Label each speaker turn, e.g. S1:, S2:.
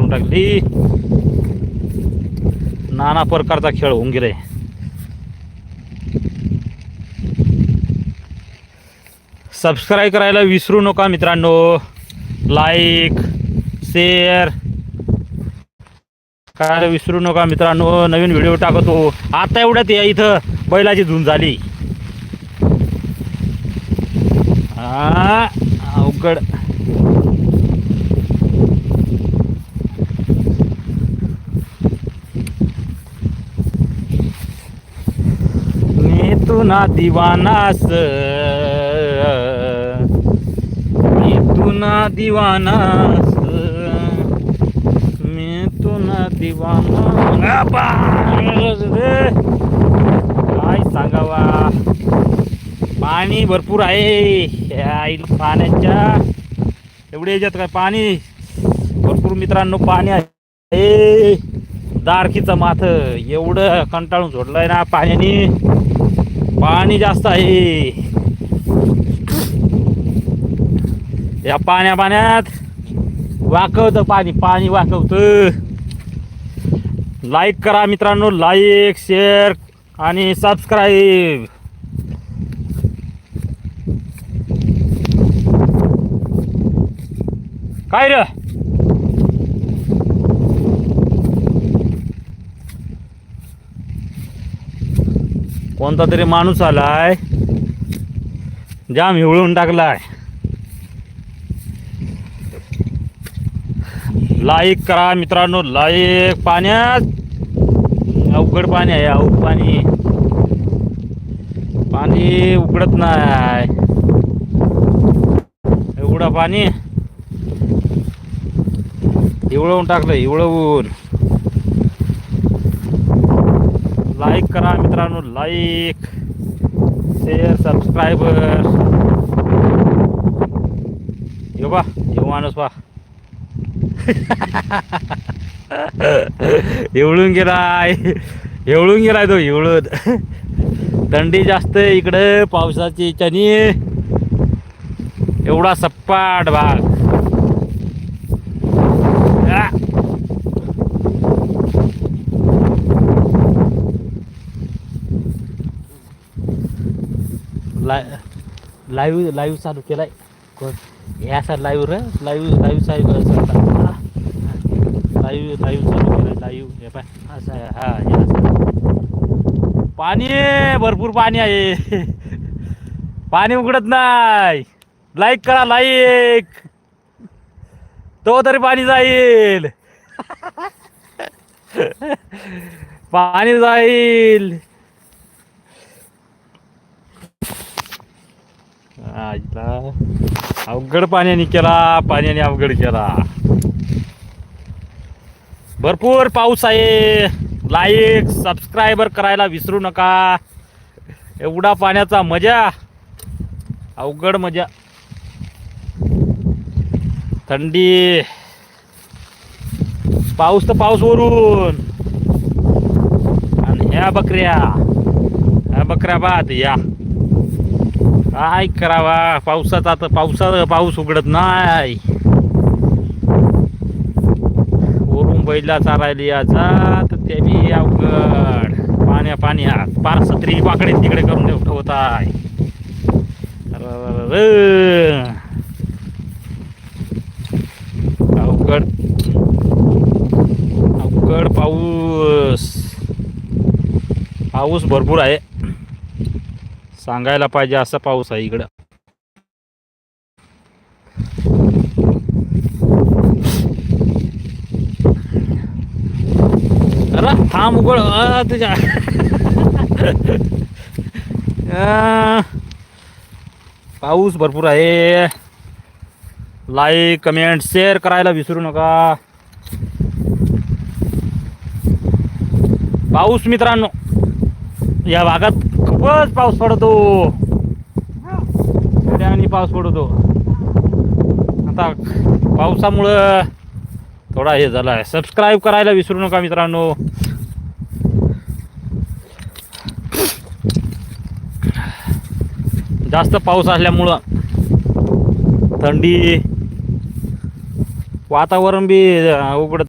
S1: करून टाकली. नाना प्रकारचा खेळ होऊन गेले. सबस्क्राईब करायला विसरू नका मित्रांनो. लाईक शेअर करायला विसरू नका मित्रांनो. नवीन व्हिडिओ टाकतो. आता एवढ्यात या इथं बैलाची धुंद झाली. अवघड. मी तू ना दिवानास, मी तू ना दिवानास, मी तू ना दिवाना. काय सांगावा. पाणी भरपूर आहे पाण्याच्या एवढे याच्यात काय पाणी भरपूर मित्रांनो. पाणी आहे. दारखीचं माथ एवढं कंटाळून सोडलंय ना पाण्याने. पाणी जास्त आहे या पाण्यात. वाकवतं पाणी, पाणी वाकवतं. लाईक करा मित्रांनो. लाईक शेअर आणि सबस्क्राईब. काय रे कोणता तरी माणूस आलाय. जाम हिवळून टाकलाय. लाईक करा मित्रांनो. लाईक. पाण्यात अवघड पाणी आहे. अवघड पाणी. पाणी उघडत नाही. एवढं पाणी हिवळवून टाकलं. हिवळवून. लाईक करा मित्रांनो. Like share subscriber. यो बा यो माणूस बा हिवळून गेलाय. हिवळून गेलाय तो. हिवळून. थंडी जास्त इकडे पावसाची चनी. एवढा सपाट भाग. लाईव्ह चालू केलाय. ह्या सर लाईव्ह लाईव्ह चालू केलाय. लाईव्ह हे पाय असं आहे. हा पाणी भरपूर पाणी आहे. पाणी उघडत नाही. लाईक करा. लाईक. तो तरी पाणी जाईल. पाणी जाईल. अवघड पाण्याने केला. पाण्याने अवघड केला. भरपूर पाऊस आहे. लाईक सबस्क्रायबर करायला विसरू नका. एवढा पाण्याचा मजा. अवघड मजा. थंडी. पाऊस तर पाऊस वरून. आणि ह्या बकऱ्या बाद या. काय करावा पावसाचा. आता पाऊस उघडत नाही. वरून बैला चारायला याचा तर ते बी अवघड. पाण्यात पार सत्री वाकडे तिकडे करून ठेवत आहे. अवघड अवघड पाऊस भरपूर आहे. सांगायला पाहिजे असा पाऊस आहे इकडं. अरे थांब उघड तुझ्या. पाऊस भरपूर आहे. लाईक कमेंट शेअर करायला विसरू नका. पाऊस मित्रांनो या भागात खूपच पाऊस पडतो. आणि पाऊस पडतो. आता पावसामुळं थोडा हे झाला आहे. सबस्क्राईब करायला विसरू नका मित्रांनो. जास्त पाऊस असल्यामुळं थंडी वातावरण बी उघडत